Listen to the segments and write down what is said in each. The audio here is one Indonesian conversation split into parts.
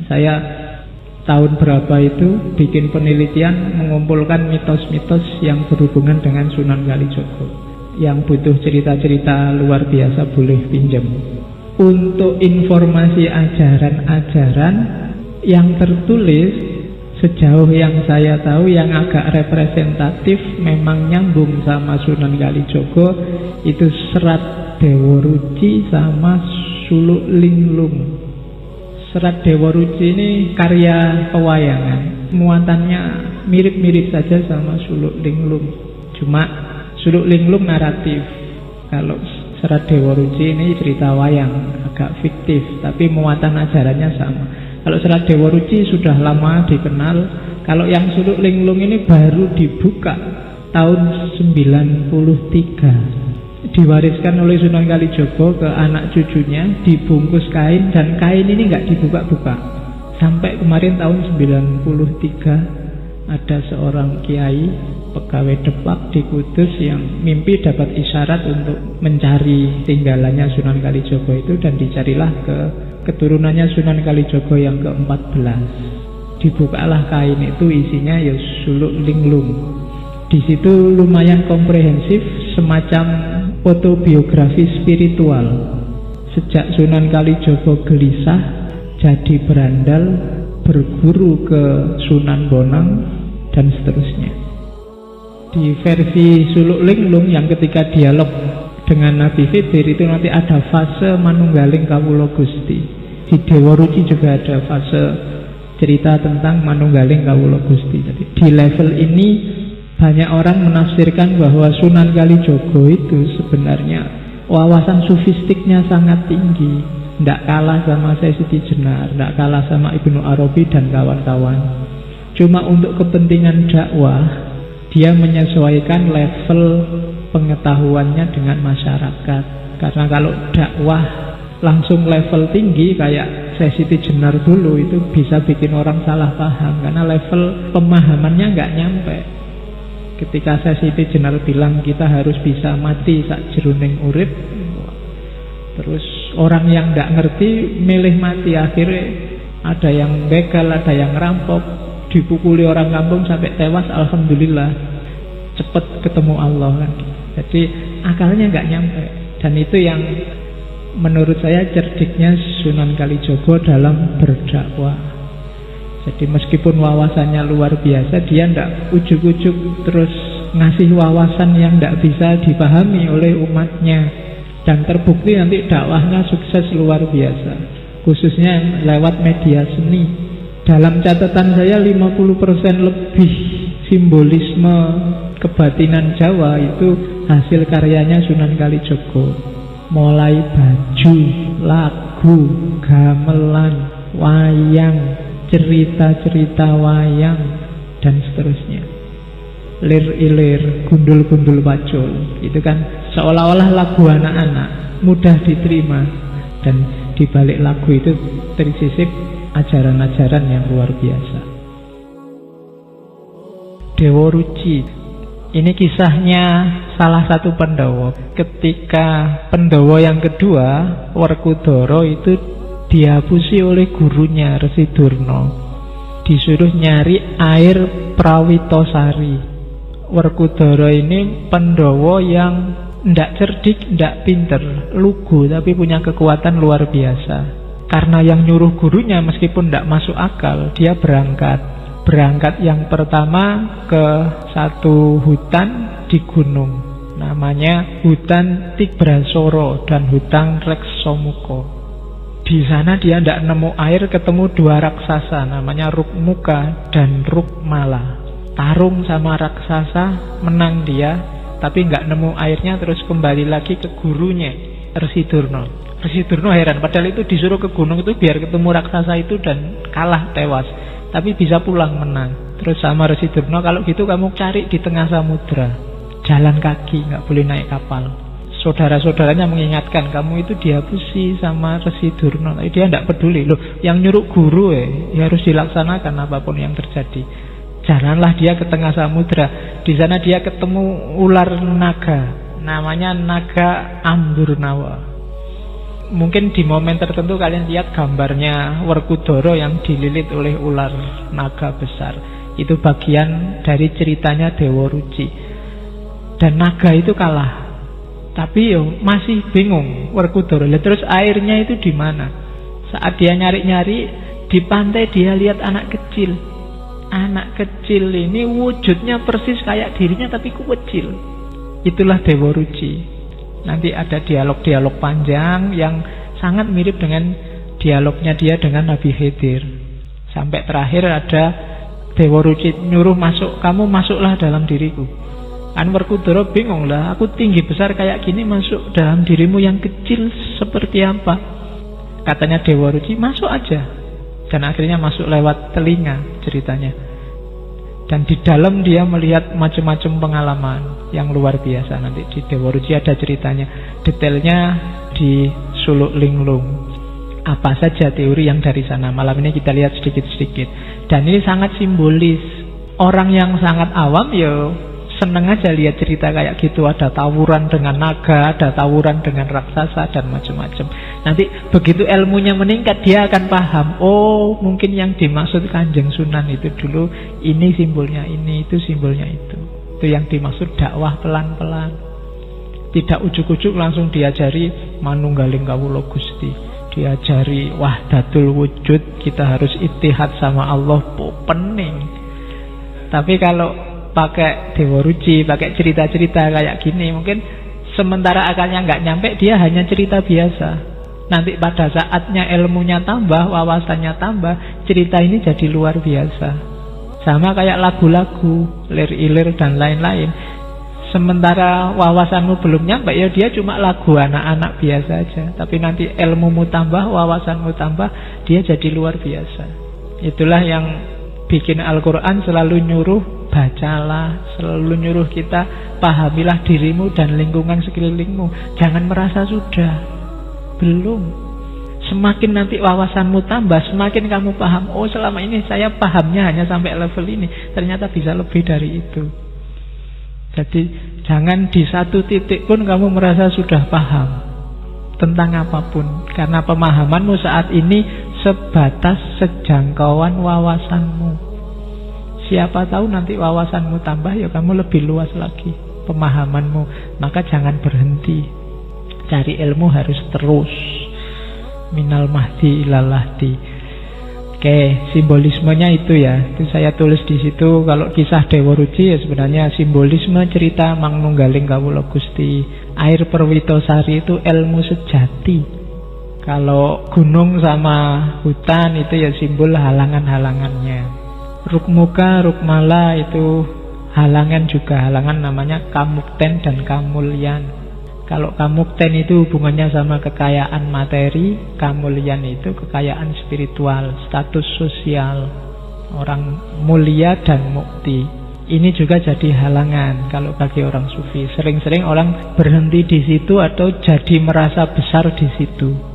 Saya tahun berapa itu bikin penelitian mengumpulkan mitos-mitos yang berhubungan dengan Sunan Kalijogo. Yang butuh cerita-cerita luar biasa boleh pinjam. Untuk informasi ajaran-ajaran yang tertulis, sejauh yang saya tahu yang agak representatif memang nyambung sama Sunan Kalijogo itu Serat Dewa Ruci sama Suluk Linglung. Serat Dewa Ruci ini karya pewayangan, muatannya mirip-mirip saja sama Suluk Linglung, cuma Suluk Linglung naratif. Kalau Serat Dewa Ruci ini cerita wayang, agak fiktif, tapi muatan ajarannya sama. Kalau Serat Dewa Ruci sudah lama dikenal. Kalau yang Suluk Linglung ini baru dibuka tahun 93. Diwariskan oleh Sunan Kalijogo ke anak cucunya, dibungkus kain, dan kain ini nggak dibuka-buka. Sampai kemarin tahun 93 ada seorang kiai pegawai Depak di Kudus yang mimpi dapat isyarat untuk mencari tinggalannya Sunan Kalijogo itu, dan dicarilah ke keturunannya Sunan Kalijogo yang ke-14. Dibukalah kain itu, isinya ya Suluk Linglung. Di situ lumayan komprehensif, semacam autobiografi spiritual. Sejak Sunan Kalijogo gelisah, jadi berandal, berguru ke Sunan Bonang, dan seterusnya. Di versi Suluk Linglung yang ketika dialog dengan Nabi Khidir itu nanti ada fase manunggaling kawula Gusti. Di Dewa Ruci juga ada fase cerita tentang manunggaling kawula Gusti. Jadi di level ini banyak orang menafsirkan bahwa Sunan Kalijogo itu sebenarnya wawasan sufistiknya sangat tinggi, tidak kalah sama Syekh Siti Jenar, tidak kalah sama Ibnu Arabi dan kawan-kawan. Cuma untuk kepentingan dakwah, dia menyesuaikan level pengetahuannya dengan masyarakat. Karena kalau dakwah langsung level tinggi kayak Syekh Siti Jenar dulu, itu bisa bikin orang salah paham, karena level pemahamannya nggak nyampe. Ketika Syekh Siti Jenar bilang kita harus bisa mati sak jeruning urip, terus orang yang nggak ngerti milih mati, akhirnya ada yang begal, ada yang ngerampok, dipukuli orang kampung sampai tewas, alhamdulillah cepet ketemu Allah kan. Jadi akalnya nggak nyampe, dan itu yang menurut saya cerdiknya Sunan Kalijogo dalam berdakwah. Jadi meskipun wawasannya luar biasa, dia tidak ujuk-ujuk terus ngasih wawasan yang tidak bisa dipahami oleh umatnya. Dan terbukti nanti dakwahnya sukses luar biasa, khususnya lewat media seni. Dalam catatan saya 50% lebih simbolisme kebatinan Jawa itu hasil karyanya Sunan Kalijogo. Mulai baju, lagu, gamelan, wayang, cerita-cerita wayang, dan seterusnya. Lir-ilir, gundul-gundul pacul, itu kan seolah-olah lagu anak-anak, mudah diterima. Dan di balik lagu itu tersisip ajaran-ajaran yang luar biasa. Dewa Ruci, ini kisahnya salah satu Pandhawa. Ketika Pandhawa yang kedua, Werkudara, itu dihapusi oleh gurunya Resi Durna, disuruh nyari air Prawitosari. Werkudara ini Pandhawa yang ndak cerdik, ndak pinter, lugu, tapi punya kekuatan luar biasa. Karena yang nyuruh gurunya meskipun ndak masuk akal, dia berangkat yang pertama ke satu hutan di gunung, namanya hutan Tigrasara dan hutan Reksomuka. Di sana dia tidak nemu air, ketemu dua raksasa namanya Rukmuka dan Rukmala. Tarung sama raksasa, menang dia, tapi nggak nemu airnya, terus kembali lagi ke gurunya Resi Durna. Resi Durna heran, padahal itu disuruh ke gunung itu biar ketemu raksasa itu dan kalah, tewas, tapi bisa pulang menang. Terus sama Resi Durna, kalau gitu kamu cari di tengah samudra, jalan kaki, nggak boleh naik kapal. Saudara-saudaranya mengingatkan, kamu itu dihapusi sama Resi Durna, tapi dia tidak peduli. Loh, yang nyuruh guru ya harus dilaksanakan apapun yang terjadi. Jalanlah dia ke tengah samudra. Di sana dia ketemu ular naga, namanya naga Amburnawa. Mungkin di momen tertentu kalian lihat gambarnya Werkudara yang dililit oleh ular naga besar. Itu bagian dari ceritanya Dewa Ruci. Dan naga itu kalah. Tapi masih bingung Werkudara. Terus airnya itu di mana? Saat dia nyari-nyari di pantai, dia lihat anak kecil. Anak kecil ini wujudnya persis kayak dirinya tapi kecil. Itulah Dewa Ruci. Nanti ada dialog-dialog panjang yang sangat mirip dengan dialognya dia dengan Nabi Khidir. Sampai terakhir ada Dewa Ruci nyuruh masuk, kamu masuklah dalam diriku. Werkudara bingung lah, aku tinggi besar kayak gini masuk dalam dirimu yang kecil seperti apa? Katanya Dewa Ruci, masuk aja. Dan akhirnya masuk lewat telinga ceritanya. Dan di dalam dia melihat macam-macam pengalaman yang luar biasa. Nanti di Dewa Ruci ada ceritanya. Detailnya di Suluk Linglung. Apa saja teori yang dari sana. Malam ini kita lihat sedikit-sedikit. Dan ini sangat simbolis. Orang yang sangat awam seneng aja lihat cerita kayak gitu. Ada tawuran dengan naga, ada tawuran dengan raksasa dan macam-macam. Nanti begitu ilmunya meningkat, dia akan paham. Oh, mungkin yang dimaksud Kanjeng Sunan itu dulu ini simbolnya ini, itu simbolnya itu. Itu yang dimaksud dakwah pelan-pelan. Tidak ujuk-ujuk langsung diajari manunggaling kawula Gusti. Diajari wahdatul wujud, kita harus ittihad sama Allah, pening. Tapi kalau pakai Dewa Ruci, pakai cerita-cerita kayak gini, mungkin sementara akalnya nggak nyampe, dia hanya cerita biasa. Nanti pada saatnya ilmunya tambah, wawasannya tambah, cerita ini jadi luar biasa. Sama kayak lagu-lagu, lir-ilir dan lain-lain. Sementara wawasanmu belum nyampe, dia cuma lagu anak-anak biasa aja. Tapi nanti ilmumu tambah, wawasanmu tambah, dia jadi luar biasa. Itulah yang bikin Al-Quran selalu nyuruh bacalah, selalu nyuruh kita pahamilah dirimu dan lingkungan sekelilingmu. Jangan merasa sudah, belum. Semakin nanti wawasanmu tambah, semakin kamu paham, oh selama ini saya pahamnya hanya sampai level ini, ternyata bisa lebih dari itu. Jadi jangan di satu titik pun kamu merasa sudah paham tentang apapun, karena pemahamanmu saat ini sebatas sejangkauan wawasanmu. Siapa tahu nanti wawasanmu tambah, kamu lebih luas lagi pemahamanmu. Maka jangan berhenti. Cari ilmu harus terus. Minal mahdi ilal lahdi. Oke, simbolismenya itu ya. Itu saya tulis di situ. Kalau kisah Dewa Ruci sebenarnya simbolisme cerita Mangnunggaling Kawula Gusti. Air Perwitosari itu ilmu sejati. Kalau gunung sama hutan itu simbol halangan-halangannya. Rukmuka, Rukmala itu halangan juga. Halangan namanya Kamukten dan Kamulyan. Kalau Kamukten itu hubungannya sama kekayaan materi, Kamulyan itu kekayaan spiritual, status sosial, orang mulia dan mukti. Ini juga jadi halangan kalau bagi orang sufi. Sering-sering orang berhenti di situ atau jadi merasa besar di situ.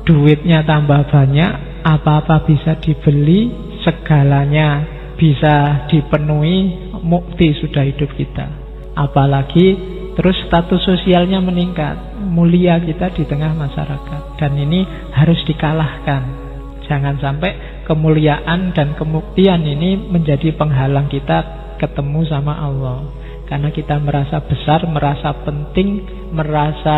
Duitnya tambah banyak, apa-apa bisa dibeli, segalanya bisa dipenuhi, mukti sudah hidup kita. Apalagi terus status sosialnya meningkat, mulia kita di tengah masyarakat. Dan ini harus dikalahkan. Jangan sampai kemuliaan dan kemuktian ini menjadi penghalang kita ketemu sama Allah. Karena kita merasa besar, merasa penting, merasa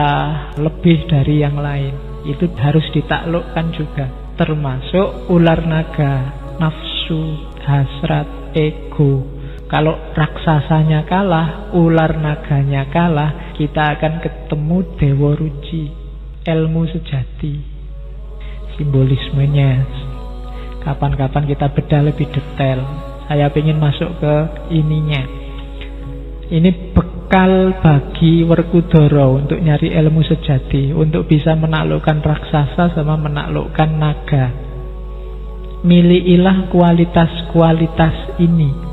lebih dari yang lain. Itu harus ditaklukkan juga. Termasuk ular naga, nafsu, hasrat, ego. Kalau raksasanya kalah, ular naganya kalah, kita akan ketemu Dewa Ruci, ilmu sejati. Simbolismenya kapan-kapan kita bedah lebih detail. Saya ingin masuk ke ininya. Ini bekal bagi Werkudara untuk nyari ilmu sejati, untuk bisa menaklukkan raksasa sama menaklukkan naga. Milikilah kualitas-kualitas ini.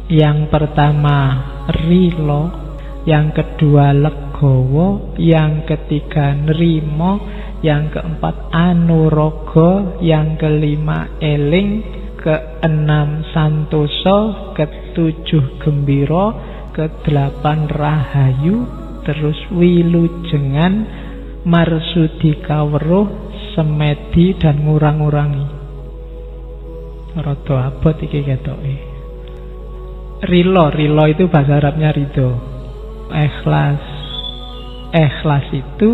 Yang pertama rilo, yang kedua legowo, yang ketiga nrimo, yang keempat anurogo, yang kelima eling, keenam santoso, ketujuh gembiro, kedelapan rahayu, terus wilujengan, marsudi kawruh, semedi dan ngurang-ngurangi. Rada abot iki ketoke. Rilo itu bahasa Arabnya ridho. Ikhlas itu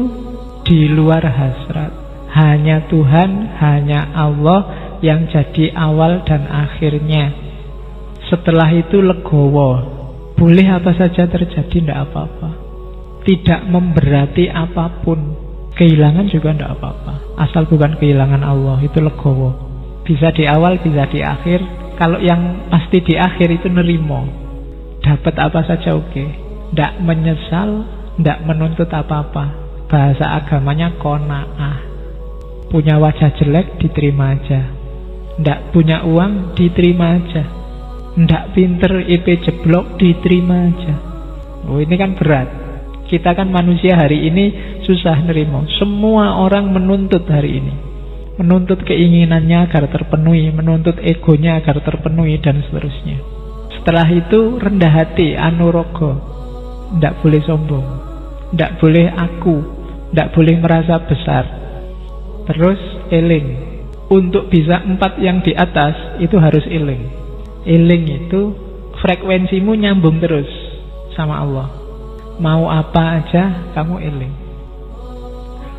di luar hasrat. Hanya Tuhan, hanya Allah yang jadi awal dan akhirnya. Setelah itu legowo. Boleh apa saja terjadi, tidak apa-apa. Tidak memberati apapun. Kehilangan juga tidak apa-apa. Asal bukan kehilangan Allah, itu legowo. Bisa di awal, bisa di akhir. Kalau yang pasti di akhir itu nerimo. Dapat apa saja oke. Tidak menyesal, tidak menuntut apa-apa. Bahasa agamanya qanaah. Punya wajah jelek, diterima aja. Tidak punya uang, diterima aja. Tidak pinter, IP jeblok, diterima aja. Oh, ini kan berat. Kita kan manusia hari ini susah nerimo. Semua orang menuntut hari ini. Menuntut keinginannya agar terpenuhi, menuntut egonya agar terpenuhi, dan seterusnya. Setelah itu rendah hati, anurogo. Tidak boleh sombong. Tidak boleh aku. Tidak boleh merasa besar. Terus eling. Untuk bisa 4 yang di atas itu harus eling. Eling itu frekuensimu nyambung terus sama Allah. Mau apa aja kamu eling.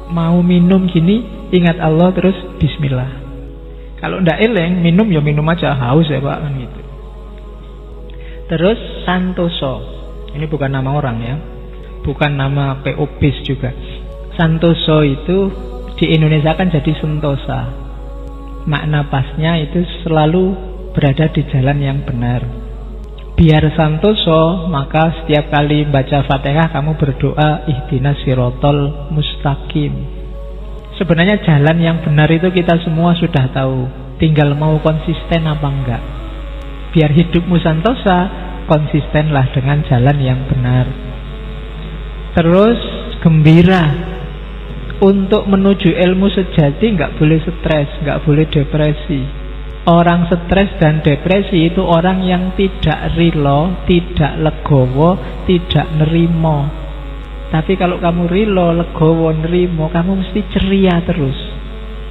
Mau minum gini, ingat Allah terus bismillah. Kalau ndak eling, minum ya minum aja, haus ya Pak, kan gitu. Terus santoso. Ini bukan nama orang ya. Bukan nama PO BIS juga. Santoso itu di Indonesia kan jadi sentosa. Makna pasnya itu selalu berada di jalan yang benar. Biar santoso, maka setiap kali baca Fatihah kamu berdoa ihdinas sirotol mustaqim. Sebenarnya jalan yang benar itu kita semua sudah tahu. Tinggal mau konsisten apa enggak. Biar hidupmu santosa, konsistenlah dengan jalan yang benar. Terus gembira. Untuk menuju ilmu sejati nggak boleh stres, nggak boleh depresi. Orang stres dan depresi itu orang yang tidak rilo, tidak legowo, tidak nerimo. Tapi kalau kamu rilo, legowo, nerimo, kamu mesti ceria terus.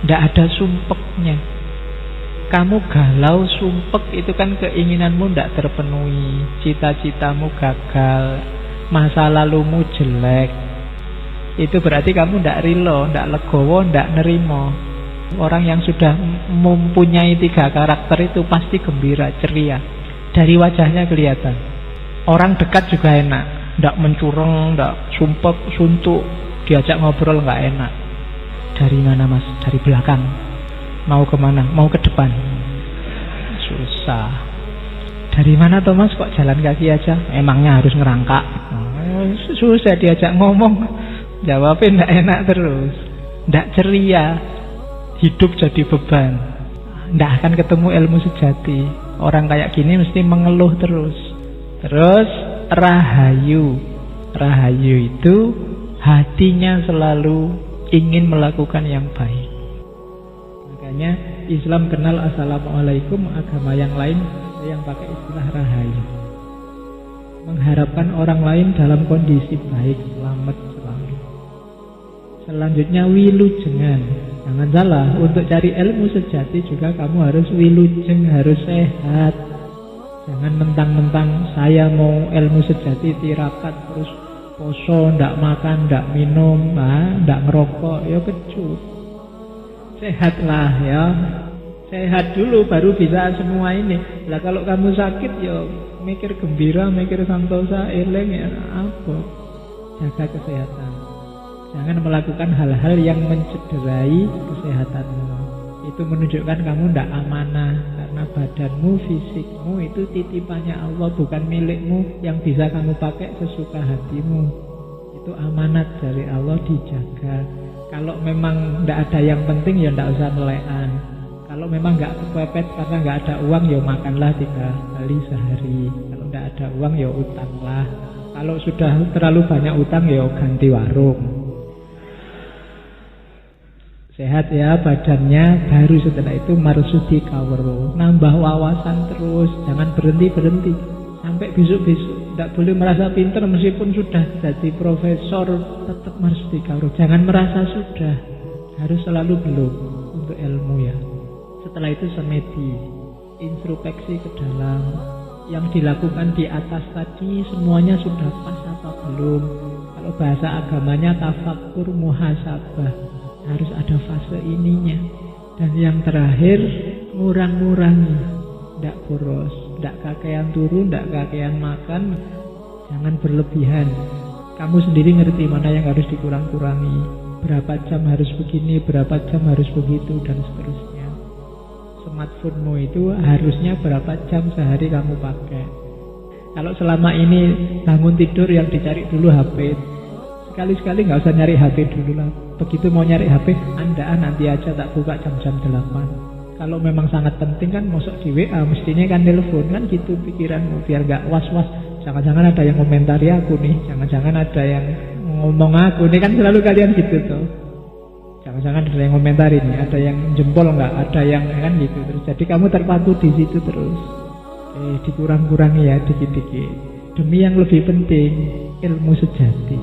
Nggak ada sumpeknya. Kamu galau, sumpek, itu kan keinginanmu nggak terpenuhi, cita-citamu gagal, masa lalumu jelek. Itu berarti kamu ndak rilo, ndak legowo, ndak nerimo. Orang yang sudah mempunyai 3 karakter itu pasti gembira, ceria. Dari wajahnya kelihatan. Orang dekat juga enak, ndak mencurang, ndak sumpek, suntuk. Diajak ngobrol nggak enak. Dari mana mas? Dari belakang. Mau kemana? Mau ke depan. Susah. Dari mana Thomas? Kok jalan kaki aja? Emangnya harus ngerangkak? Susah diajak ngomong. Jawabnya tidak enak terus. Tidak ceria. Hidup jadi beban. Tidak akan ketemu ilmu sejati. Orang kayak gini mesti mengeluh terus. Terus rahayu. Rahayu itu hatinya selalu ingin melakukan yang baik. Makanya Islam kenal assalamualaikum. Agama yang lain yang pakai istilah rahayu. Mengharapkan orang lain dalam kondisi baik, selamat selalu. Selanjutnya wilujengan. Jangan salah, untuk cari ilmu sejati juga kamu harus wilujeng, harus sehat. Jangan mentang-mentang saya mau ilmu sejati tirakat terus poso, ndak makan, ndak minum, ndak ngerokok, ya kecut. Sehatlah ya. Sehat dulu baru bisa semua ini. Lah kalau kamu sakit ya mikir gembira, mikir santosa, eling ya apa? Jaga kesehatan. Jangan melakukan hal-hal yang mencederai kesehatanmu. Itu menunjukkan kamu tidak amanah. Karena badanmu, fisikmu itu titipannya Allah, bukan milikmu yang bisa kamu pakai sesuka hatimu. Itu amanat dari Allah, dijaga. Kalau memang tidak ada yang penting ya tidak usah melekan. Kalau memang nggak kepepet karena nggak ada uang ya makanlah 3 kali sehari. Kalau tidak ada uang ya utanglah. Kalau sudah terlalu banyak utang ya ganti warung. Sehat ya badannya, baru setelah itu marsudi kawruh. Nambah wawasan terus, jangan berhenti-berhenti sampai besok-besok. Tidak boleh merasa pintar meskipun sudah jadi profesor, tetap harus dikawal. Jangan merasa sudah, harus selalu belum untuk ilmu ya. Setelah itu semedi, introspeksi ke dalam. Yang dilakukan di atas tadi semuanya sudah pas atau belum? Kalau bahasa agamanya tafakkur muhasabah, harus ada fase ininya. Dan yang terakhir, ngurang-ngurangi, tidak boros, tidak kakean turu, tidak kakean makan, jangan berlebihan. Kamu sendiri ngerti mana yang harus dikurang-kurangi, berapa jam harus begini, berapa jam harus begitu, dan seterusnya. Smartphone-mu itu harusnya berapa jam sehari kamu pakai. Kalau selama ini bangun tidur yang dicari dulu HP, sekali-sekali nggak usah nyari HP dulu lah. Begitu mau nyari HP, andaan nanti aja tak buka jam-jam 8. Kalau memang sangat penting kan masuk di WA, mestinya kan telepon kan gitu pikiranmu, biar nggak was-was. Jangan-jangan ada yang komentari aku nih, jangan-jangan ada yang ngomong aku nih, kan selalu kalian gitu tuh. Jangan-jangan ada yang komentari nih, ada yang jempol nggak, ada yang kan gitu terus. Jadi kamu terpaku di situ terus. Dikurang-kurangi ya dikit-dikit. Demi yang lebih penting, ilmu sejati.